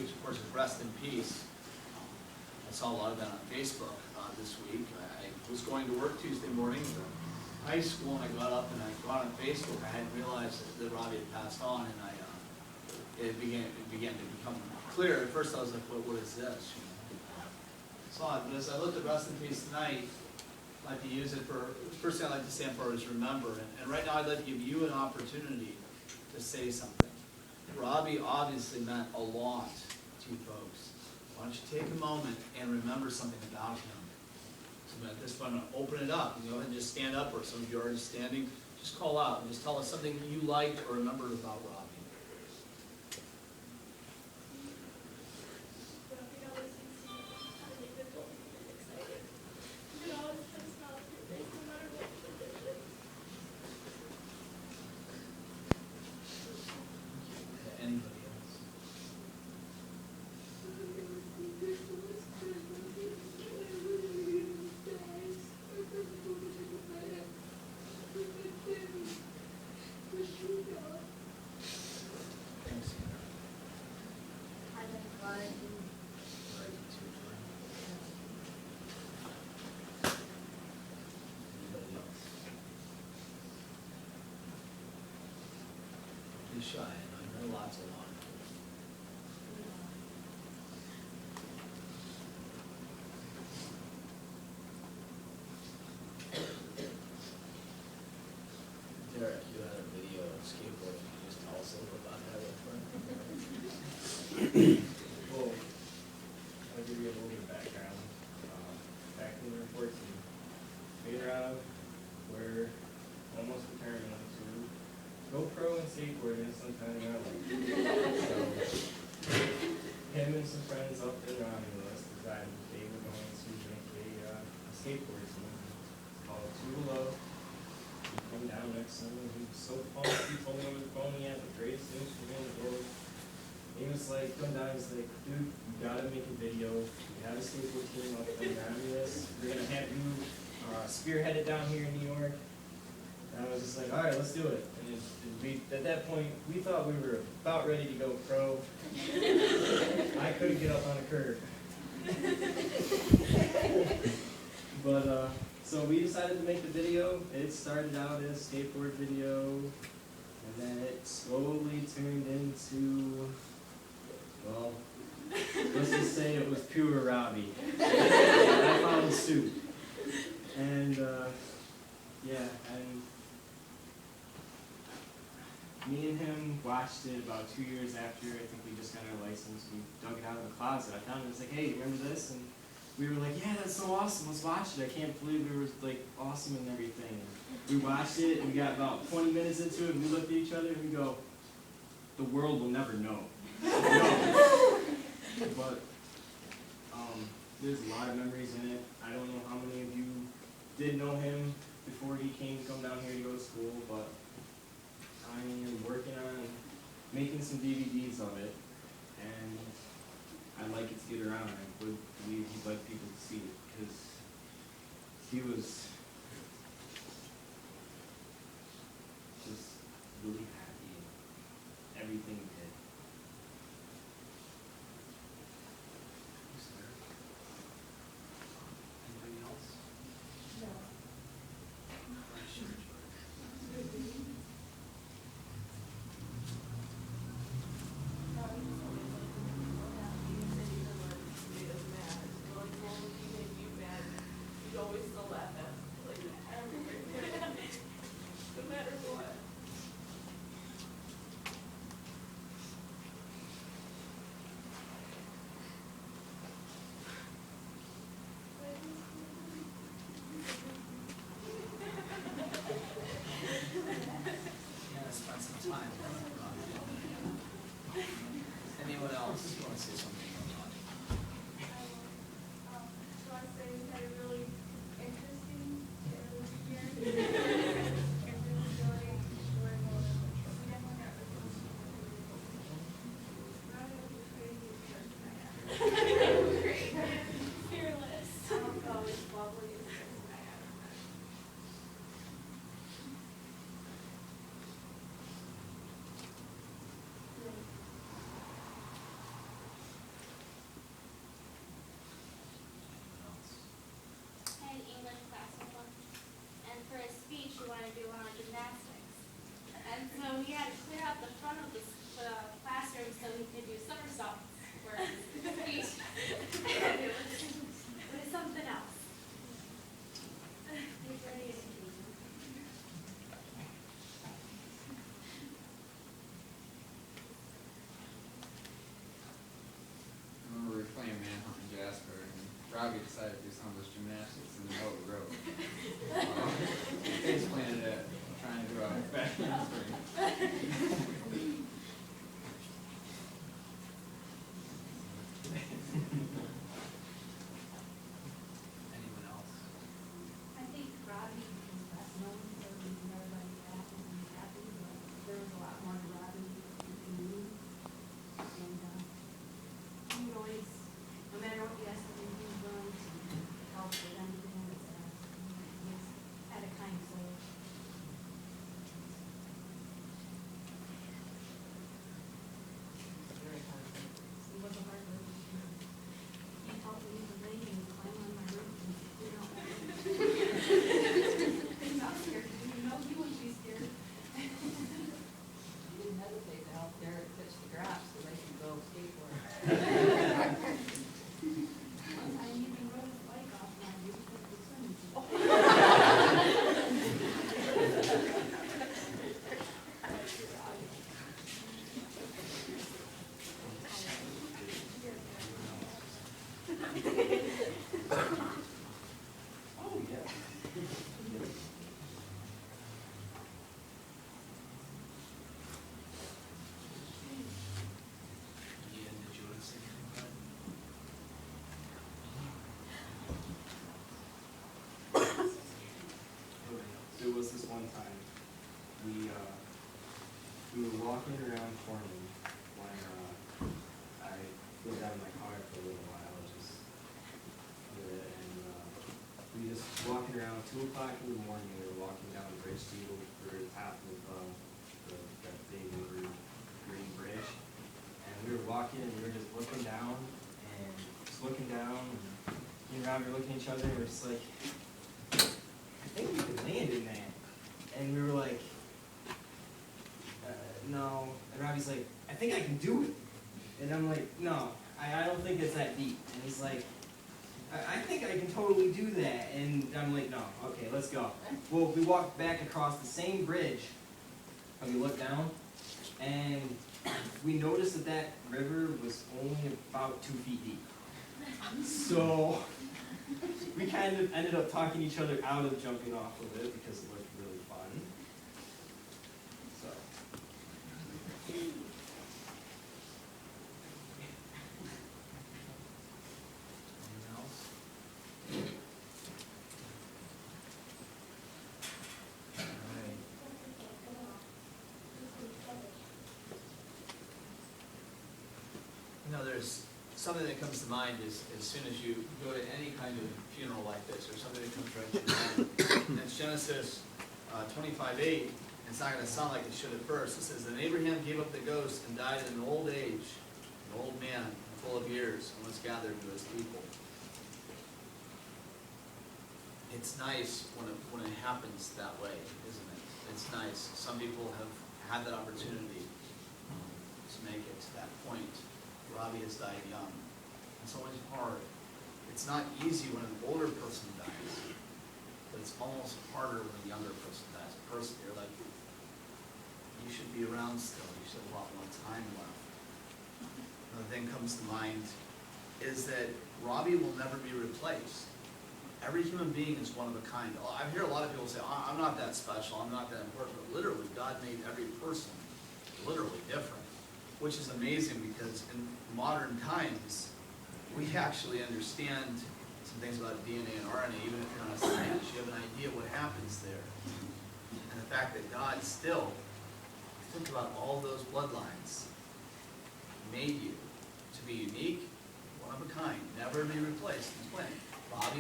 which of course is Rest in Peace. I saw a lot of that on Facebook this week. I was going to work Tuesday morning at high school, and I got up and I got on Facebook. I hadn't realized that Robbie had passed on, and it began to become clear. At first I was like, what is this? You know? I saw it, but as I looked at Rest in Peace tonight, I'd like to use it for, first thing I'd like to stand for is remember. And right now I'd like to give you an opportunity to say something. Robbie obviously meant a lot to you folks. Why don't you take a moment and remember something about him? So at this point, I'm going to open it up. You go ahead and just stand up, or some of you are already standing. Just call out and just tell us something you liked or remembered about Robbie. Anybody else? Thanks, Hannah. Right, it's your turn. Anybody else? Be shy. I know lots of lot. Derek, you had a video of skateboarding. Can you just tell us a little bit about that real quick? Well, I'll give you a little bit of background. Back when we were 14, me and Rob were almost determined to go pro in skateboarding sometime in our life. So, him and some friends up in Romulus decided they were going to make a skateboard team. It's called Two Below. He came down next summer. He was so pumped. He told me over the phone he had the greatest news for me in the world. He was like, come down, he's like, dude, you gotta make a video. We have a skateboard team up in Romulus. We're gonna have you spearhead it down here in New York. And I was just like, all right, let's do it. And at that point, we thought we were about ready to go pro. I couldn't get up on a curb. But, so we decided to make the video. It started out as a skateboard video, and then it slowly turned into, well, let's just say it was pure Robbie. I found suit. And, yeah, and me and him watched it about 2 years after. I think we just got our license. We dug it out of the closet. I found it. It's like, hey, remember this? And we were like, yeah, that's so awesome. Let's watch it. I can't believe we were like awesome and everything. And we watched it, and we got about 20 minutes into it, and we looked at each other and we go, the world will never know. No. But there's a lot of memories in it. I don't know how many of you did know him before he came to come down here to go to school, but I am working on making some DVDs of it, and I'd like it to get around. I would believe he'd like people to see it, because he was just really happy in everything he did. Anybody else? No. Sure. Always still laugh at, like, everything, no matter what. Yeah, spend some time with Robbie. Anyone else want to say something about Robbie? So I say we had a really interesting year. And really enjoying we definitely got the Robbie was the craziest person I ever met. Great. Fearless. Probably the loveliest person I ever met. Robbie decided to do some of those gymnastics in the middle of the road. Face planted it, trying to back handspring. Anyone else? I think Robbie is best known for making everybody laugh and be happy, but there was a lot more to Robbie than me. And, he would always, no matter what he asked him, he was willing to help with anything that's asked. He was, had a kind soul. Very hard. He was a hard worker. He helped me with the lady and climb on my roof and, you know. Things I was scared to do, you know, he wouldn't be scared. You didn't hesitate to help Derek pitch the grass so they could go skateboard. One time he even rode his bike off my roof at the swimming pool. Oh, yeah. Ian, did you want to say anything? So it was this one time, we were walking around Corning when, I went down in my car for a little while, just, and, we just walking around, 2 o'clock in the morning, we were walking down Bridge Steel for the top of, that big green bridge. And we were walking and we were just looking down, and me and Robbie were looking at each other, and we're just like, I think we could land in that. And we were like, no. And Robbie's like, I think I can do it. And I'm like, no, I don't think it's that deep. And he's like, I think I can totally do that. And I'm like, no, okay, let's go. Well, we walked back across the same bridge, and we looked down, and we noticed that that river was only about 2 feet deep. So we kind of ended up talking each other out of jumping off of it because it looked really fun. So. Anyone else? All right. You know, there's something that comes to mind is as soon as you go to any kind of funeral like this, or something that comes right to your mind. And it's Genesis 25:8. It's not going to sound like it should at first. It says, "Then Abraham gave up the ghost and died in old age, an old man, full of years, and was gathered to his people." It's nice when it happens that way, isn't it? It's nice. Some people have had that opportunity to make it to that point. Robbie has died young. It's always hard. It's not easy when an older person dies, but it's almost harder when a younger person dies. A person, you're like, you should be around still. You should have a lot more time left. Another thing comes to mind is that Robbie will never be replaced. Every human being is one of a kind. I hear a lot of people say, I'm not that special, I'm not that important, but literally, God made every person literally different, which is amazing because in modern times, we actually understand some things about DNA and RNA, even if you're not a scientist, you have an idea what happens there. And the fact that God still, think about all those bloodlines, made you to be unique, one of a kind, never to be replaced. Explain. Robbie